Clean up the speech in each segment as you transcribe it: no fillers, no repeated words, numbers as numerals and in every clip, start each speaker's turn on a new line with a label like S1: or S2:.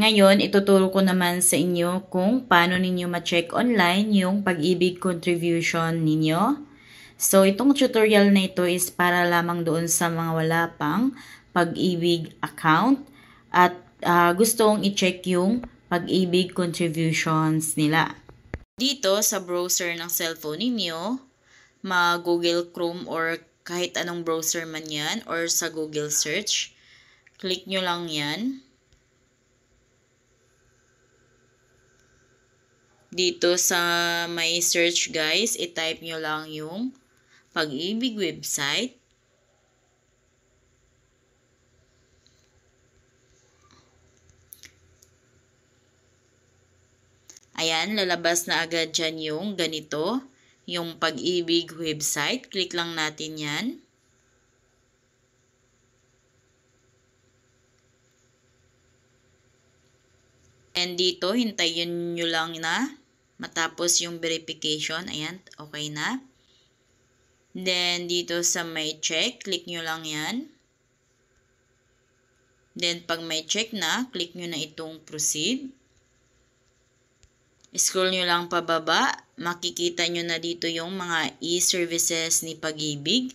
S1: Ngayon, ituturo ko naman sa inyo kung paano ninyo ma-check online yung Pag-ibig contribution ninyo. So, itong tutorial na ito is para lamang doon sa mga wala pang Pag-ibig account at gustong i-check yung Pag-ibig contributions nila. Dito sa browser ng cellphone ninyo, ma-Google Chrome or kahit anong browser man yan or sa Google search, click nyo lang yan. Dito sa may search guys, i-type nyo lang yung Pag-ibig website. Ayan, lalabas na agad dyan yung ganito, yung Pag-ibig website. Click lang natin yan. And dito, hintayin nyo lang na matapos yung verification. Ayan, okay na. Then, dito sa may check, click nyo lang yan. Then, pag may check na, click nyo na itong proceed. Scroll nyo lang pababa. Makikita nyo na dito yung mga e-services ni Pag-ibig.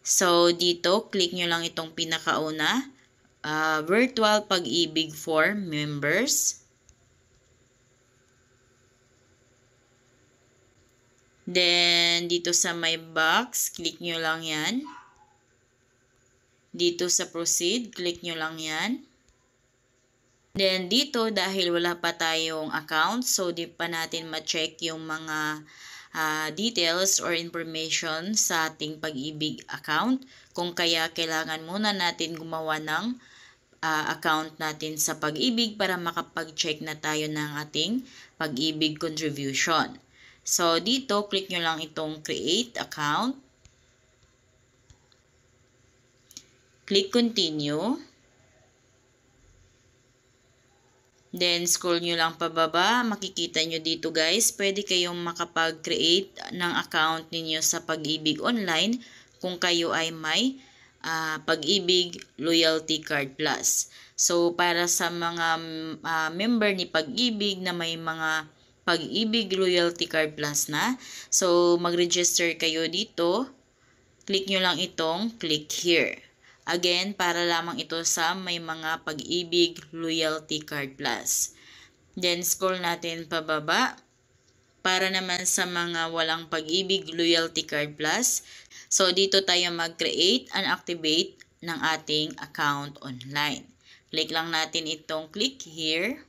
S1: So, dito, click nyo lang itong pinakauna. Virtual Pag-ibig for members. Then, dito sa my box, click nyo lang yan. Dito sa proceed, click nyo lang yan. Then, dito, dahil wala pa tayong account, so di pa natin ma-check yung mga details or information sa ating Pag-ibig account. Kung kaya, kailangan muna natin gumawa ng account natin sa Pag-ibig para makapag-check na tayo ng ating Pag-ibig contribution. So, dito, click nyo lang itong create account. Click continue. Then, scroll nyo lang pababa. Makikita nyo dito guys, pwede kayong makapag-create ng account ninyo sa Pag-ibig online kung kayo ay may Pag-ibig Loyalty Card Plus. So, para sa mga member ni Pag-ibig na may mga Pag-ibig Loyalty Card Plus na. So, mag-register kayo dito. Click nyo lang itong click here. Again, para lamang ito sa may mga Pag-ibig Loyalty Card Plus. Then, scroll natin pababa. Para naman sa mga walang Pag-ibig Loyalty Card Plus. So, dito tayo mag-create and activate ng ating account online. Click lang natin itong click here.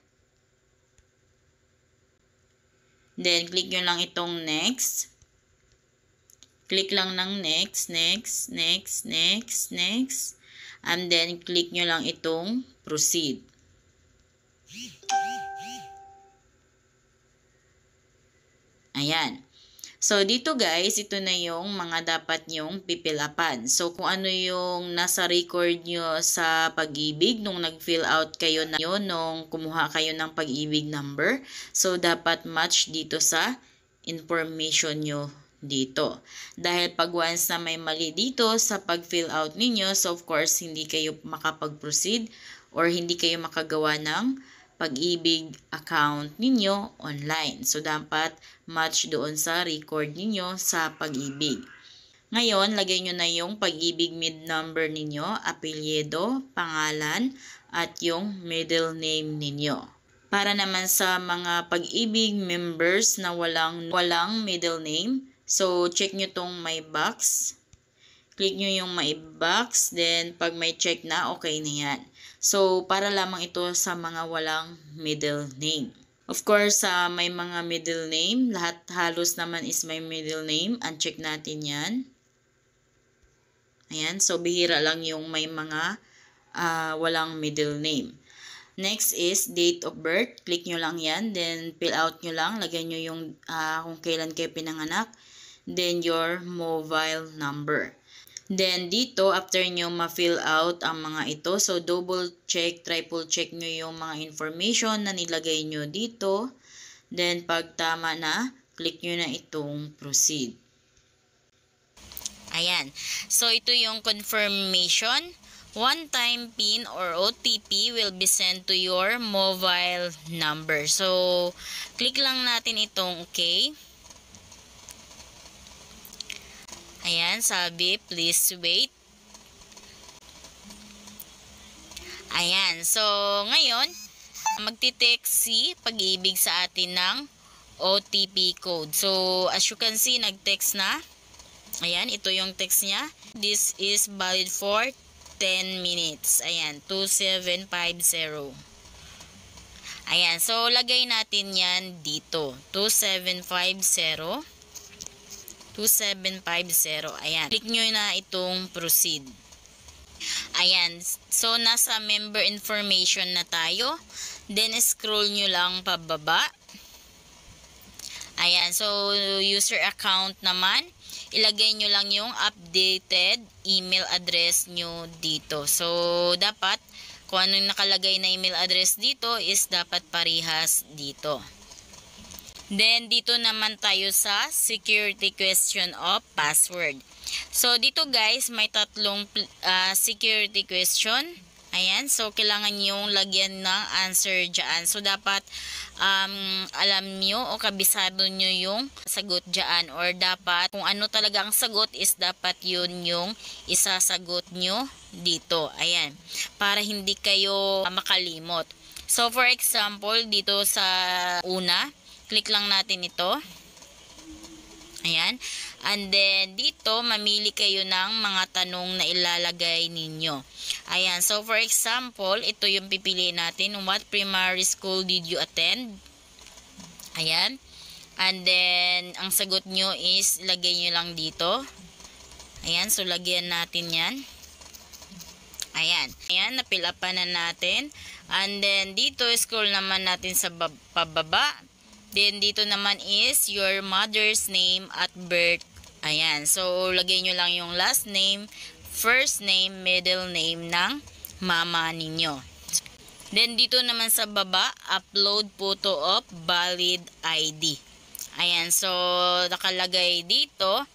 S1: Then, click nyo lang itong next. Click lang ng next, next, next, next, next. And then, click nyo lang itong proceed. Ayan. So, dito guys, ito na yung mga dapat nyong pipilapan. So, kung ano yung nasa record nyo sa Pag-ibig nung nag-fill out kayo na yun, nung kumuha kayo ng Pag-ibig number. So, dapat match dito sa information nyo dito. Dahil pag once na may mali dito sa pag-fill out ninyo, so of course, hindi kayo makapag-proceed or hindi kayo makagawa ng Pag-ibig account ninyo online. So, dapat match doon sa record ninyo sa Pag-ibig. Ngayon, lagay nyo na yung Pag-ibig mid number ninyo, apelyido, pangalan, at yung middle name ninyo. Para naman sa mga Pag-ibig members na walang middle name, so check nyo tong my box. Click nyo yung my box, then pag may check na, okay na yan. So, para lamang ito sa mga walang middle name. Of course, may mga middle name. Lahat halos naman is may middle name. Uncheck natin yan. Ayan. So, bihira lang yung may mga walang middle name. Next is date of birth. Click nyo lang yan. Then, fill out nyo lang. Lagay nyo yung kung kailan kayo pinanganak. Then, your mobile number. Then, dito, after nyo ma-fill out ang mga ito, so double check, triple check nyo yung mga information na nilagay nyo dito. Then, pag tama na, click nyo na itong proceed. Ayan. So, ito yung confirmation one-time PIN or OTP will be sent to your mobile number. So, click lang natin itong okay. Ayan, sabi, please wait. Ayan, so ngayon, magti-text si Pag-ibig sa atin ng OTP code. So, as you can see, nag-text na. Ayan, ito yung text niya. This is valid for 10 minutes. Ayan, 2750. Ayan, so lagay natin yan dito. 2750. 2750. Ayan, click nyo na itong proceed. Ayan, so nasa member information na tayo. Then scroll nyo lang pababa. Ayan, so user account naman, ilagay nyo lang yung updated email address nyo dito. So dapat kung ano yung nakalagay na email address dito is dapat parehas dito. Then dito naman tayo sa security question of password. So, dito guys, may tatlong security question. Ayan, so kailangan yung lagyan ng answer dyan. So, dapat alam nyo o kabisado nyo yung sagot dyan. Or dapat, kung ano talaga ang sagot is dapat yun yung isasagot nyo dito. Ayan, para hindi kayo makalimot. So, for example, dito sa una, click lang natin ito. Ayan. And then, dito, mamili kayo ng mga tanong na ilalagay ninyo. Ayan. So, for example, ito yung pipiliin natin. What primary school did you attend? Ayan. And then, ang sagot nyo is, lagay nyo lang dito. Ayan. So, lagyan natin yan. Ayan. Ayan. Napilapan na natin. And then, dito, scroll naman natin sa pababa. Then, dito naman is your mother's name at birth. Ayan. So, lagay nyo lang yung last name, first name, middle name ng mama ninyo. Then, dito naman sa baba, upload photo of valid ID. Ayan. So, nakalagay dito,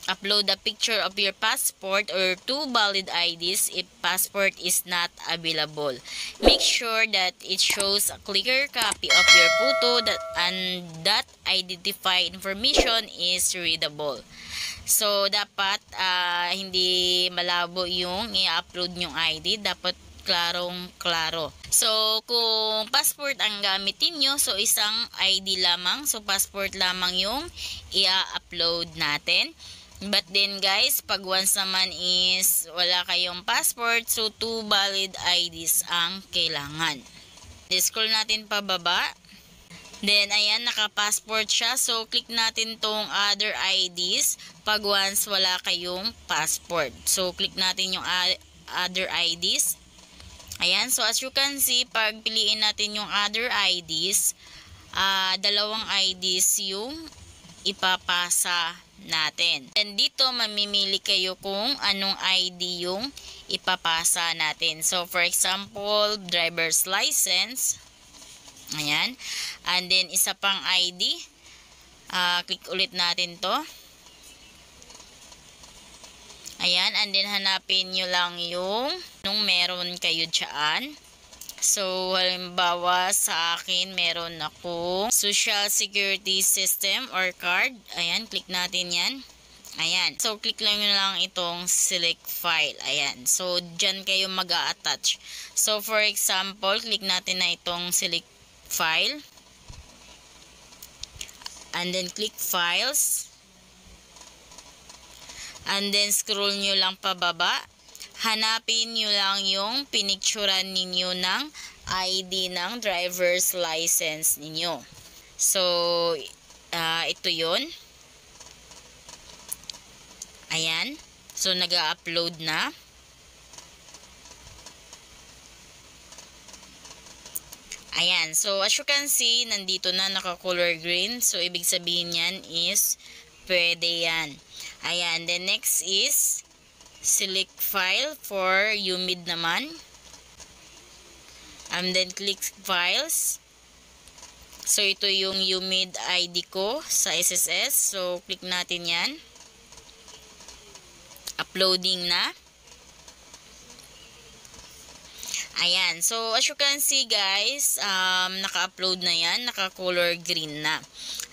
S1: upload a picture of your passport or 2 valid IDs if passport is not available. Make sure that it shows a clear copy of your photo and that identify information is readable. So, dapat hindi malabo yung i-upload yung ID. Dapat klarong-klaro. So, kung passport ang gamitin nyo, so isang ID lamang. So, passport lamang yung i-upload natin. But then guys, pag once naman is wala kayong passport, so 2 valid IDs ang kailangan. Scroll natin pababa. Then, ayan, naka-passport siya. So, click natin tong other IDs pag once wala kayong passport. So, click natin yung other IDs. Ayan, so as you can see, pag piliin natin yung other IDs, dalawang IDs yung ipapasa natin. And dito, mamimili kayo kung anong ID yung ipapasa natin. So, for example, driver's license. Ayan. And then, isa pang ID. Click ulit natin to. Ayan. And then, hanapin nyo lang yung nung meron kayo dyan. So, halimbawa sa akin, meron akong Social Security System or card. Ayan. Click natin yan. Ayan. So, click lang nyo lang itong select file. Ayan. So, dyan kayo mag-a-attach. So, for example, click natin na itong select file. And then, click files. And then, scroll nyo lang pababa. Hanapin nyo lang yung pinicturan ninyo ng ID ng driver's license ninyo. So, ito yun. Ayan. So, nag-upload na. Ayan. So, as you can see, nandito na naka-color green. So, ibig sabihin yan is pwede yan. Ayan. The next is select file for UMID naman. And then, click files. So, ito yung UMID ID ko sa SSS. So, click natin yan. Uploading na. Ayan. So, as you can see guys, naka-upload na yan. Naka-color green na.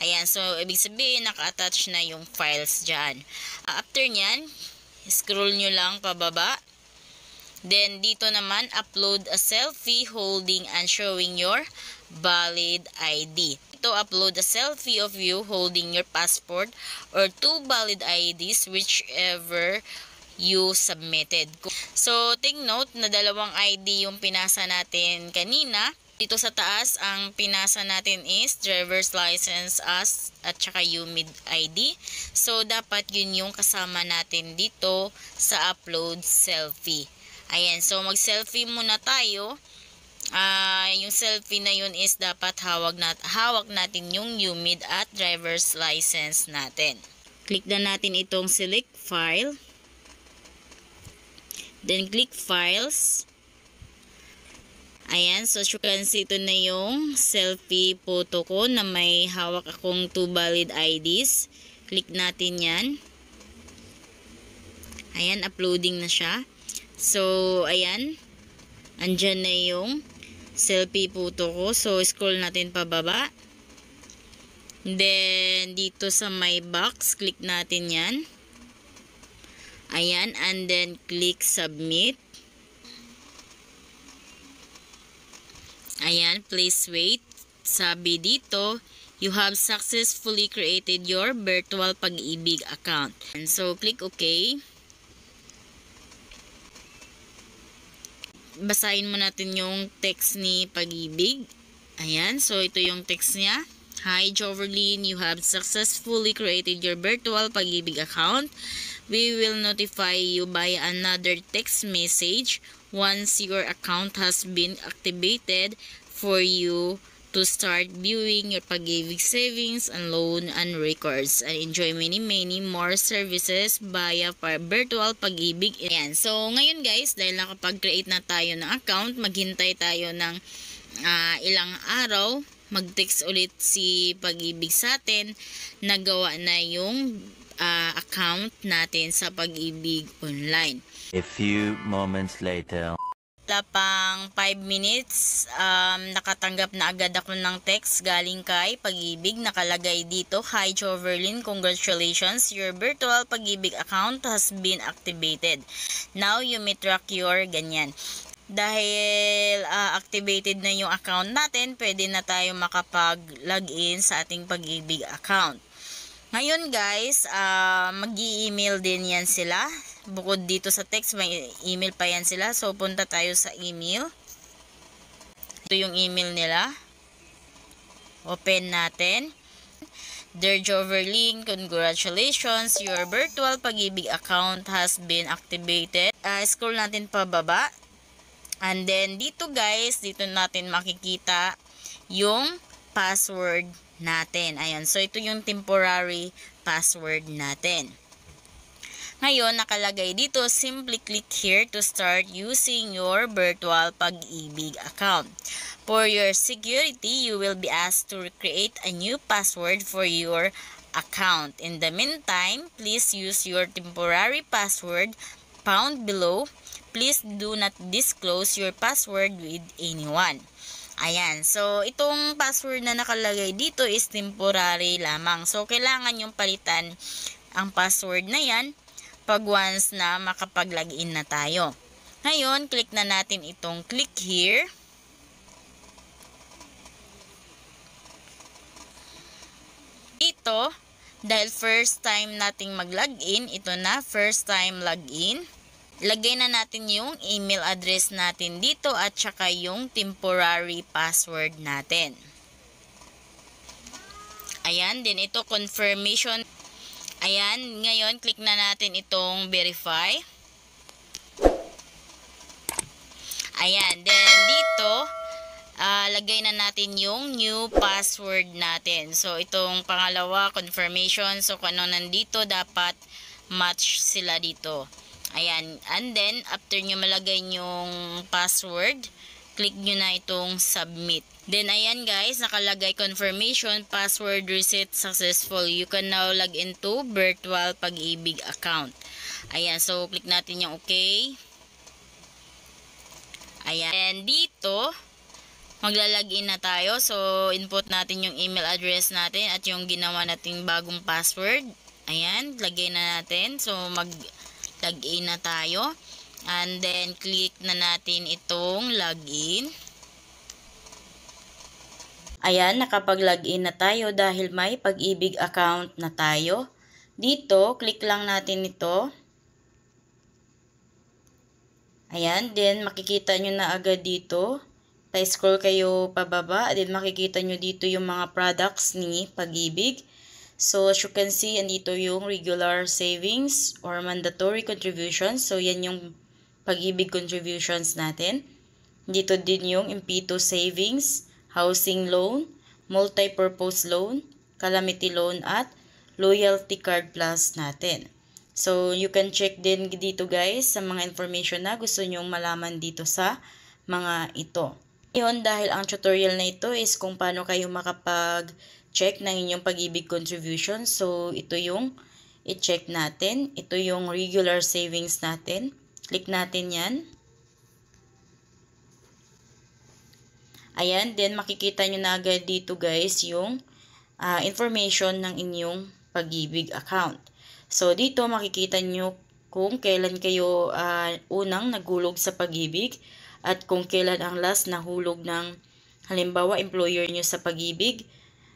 S1: Ayan. So, ibig sabihin, naka-attach na yung files dyan. After nyan, scroll nyo lang pababa. Then, dito naman, upload a selfie holding and showing your valid ID. Ito, upload a selfie of you holding your passport or 2 valid IDs, whichever you submitted. So, take note na dalawang ID yung pinasa natin kanina. Dito sa taas, ang pinasa natin is driver's license at saka UMID ID. So, dapat yun yung kasama natin dito sa upload selfie. Ayan, so mag-selfie muna tayo. Yung selfie na yun is dapat hawak natin yung UMID at driver's license natin. Click na natin itong select file. Then, click Files. Ayan. So, as you can see, ito na yung selfie photo ko na may hawak akong 2 valid IDs. Click natin yan. Ayan. Uploading na siya. So, ayan. Andyan na yung selfie photo ko. So, scroll natin pababa. Then, dito sa my box, click natin yan. Ayan, and then click submit. Ayan, please wait. Sabi dito, you have successfully created your virtual Pag-ibig account. And so, click OK. Basahin mo natin yung text ni Pag-ibig. Ayan, so ito yung text niya. Hi Joverlyn, you have successfully created your virtual Pag-ibig account. We will notify you by another text message once your account has been activated for you to start viewing your Pag-ibig savings and loan and records and enjoy many more services via virtual Pag-ibig. Ayan. So, ngayon guys, dahil nakapag-create na tayo ng account, maghintay tayo ng ilang araw, mag-text ulit si Pag-ibig sa atin, nagawa na yung account natin sa Pag-ibig online.
S2: A few moments later.
S1: Pang 5 minutes, nakatanggap na agad ako ng text galing kay Pag-ibig. Nakalagay dito, Hi Joverlyn, congratulations, your virtual Pag-ibig account has been activated. Now you may track your ganyan. Dahil activated na yung account natin, pwede na tayo makapag-login sa ating Pag-ibig account. Ngayon guys, mag-i-email din yan sila. Bukod dito sa text, may email pa yan sila. So, punta tayo sa email. Ito yung email nila. Open natin. Dear Joverlyn, congratulations. Your virtual Pag-ibig account has been activated. Scroll natin pababa. And then, dito guys, dito natin makikita yung password natin. Ayan. So, ito yung temporary password natin. Ngayon, nakalagay dito, simply click here to start using your virtual Pag-ibig account. For your security, you will be asked to create a new password for your account. In the meantime, please use your temporary password found below. Please do not disclose your password with anyone. Ayan. So, itong password na nakalagay dito is temporary lamang. So, kailangan yung palitan ang password na yan pag once na makapag-login na tayo. Ngayon, click na natin itong click here. Ito, dahil first time nating mag-login, ito na, first time login. Lagay na natin yung email address natin dito at saka yung temporary password natin. Ayan, din ito confirmation. Ayan, ngayon click na natin itong verify. Ayan, then dito, lagay na natin yung new password natin. So, itong pangalawa, confirmation. So, kung ano nandito, dapat match sila dito. Ayan, and then, after nyo malagay yung password, click nyo na itong submit. Then, ayan guys, nakalagay confirmation, password reset successful. You can now log into virtual Pag-ibig account. Ayan, so click natin yung okay. Ayan. And dito, maglalagin na tayo. So, input natin yung email address natin at yung ginawa nating bagong password. Ayan, lagay na natin. So, mag-login na tayo. And then, click na natin itong login. Ayan, nakapag-login na tayo dahil may Pag-ibig account na tayo. Dito, click lang natin ito. Ayan, then makikita nyo na agad dito. Pa-scroll kayo pababa, then makikita nyo dito yung mga products ni Pag-ibig. So, as you can see, andito yung regular savings or mandatory contributions. So, yan yung Pag-ibig contributions natin. Dito din yung MP2 savings, housing loan, multi-purpose loan, calamity loan, at loyalty card plus natin. So, you can check din dito guys sa mga information na gusto nyong malaman dito sa mga ito. Ngayon, dahil ang tutorial na ito is kung paano kayo makapag-check ng inyong Pag-ibig contribution. So, ito yung i-check natin. Ito yung regular savings natin. Click natin yan. Ayan, then makikita nyo na agad dito guys yung information ng inyong Pag-ibig account. So, dito makikita nyo kung kailan kayo unang naghulog sa Pag-ibig at kung kailan ang last nahulog ng halimbawa employer nyo sa Pag-ibig.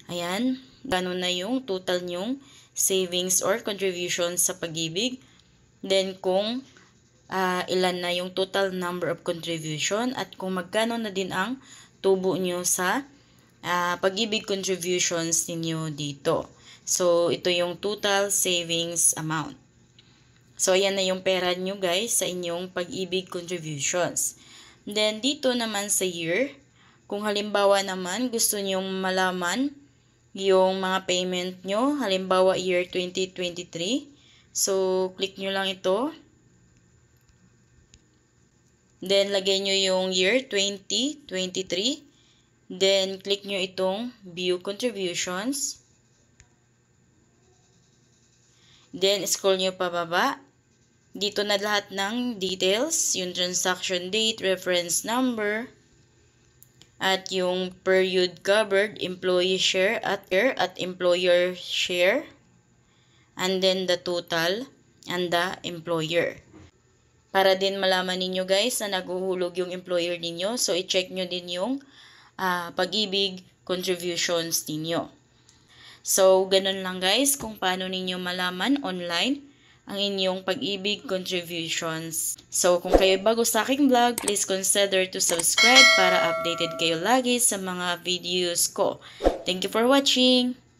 S1: Ayan, gano'n na yung total nyong savings or contribution sa Pag-ibig. Then, kung ilan na yung total number of contribution at kung magkano na din ang tubo nyo sa Pag-ibig contributions ninyo dito. So, ito yung total savings amount. So, ayan na yung pera nyo guys sa inyong Pag-ibig contributions. Then, dito naman sa year, kung halimbawa naman gusto nyong malaman yung mga payment nyo, halimbawa year 2023. So, click nyo lang ito. Then, lagay nyo yung year 2023. Then, click nyo itong view contributions. Then, scroll nyo pababa. Dito na lahat ng details, yung transaction date, reference number, at yung period covered, employee share at employer share, and then the total and the employer. Para din malaman ninyo guys na naguhulog yung employer ninyo, so i-check nyo din yung Pag-ibig contributions ninyo. So, ganun lang guys kung paano ninyo malaman online ang inyong Pag-ibig contributions. So, kung kayo bago sa aking vlog, please consider to subscribe para updated kayo lagi sa mga videos ko. Thank you for watching!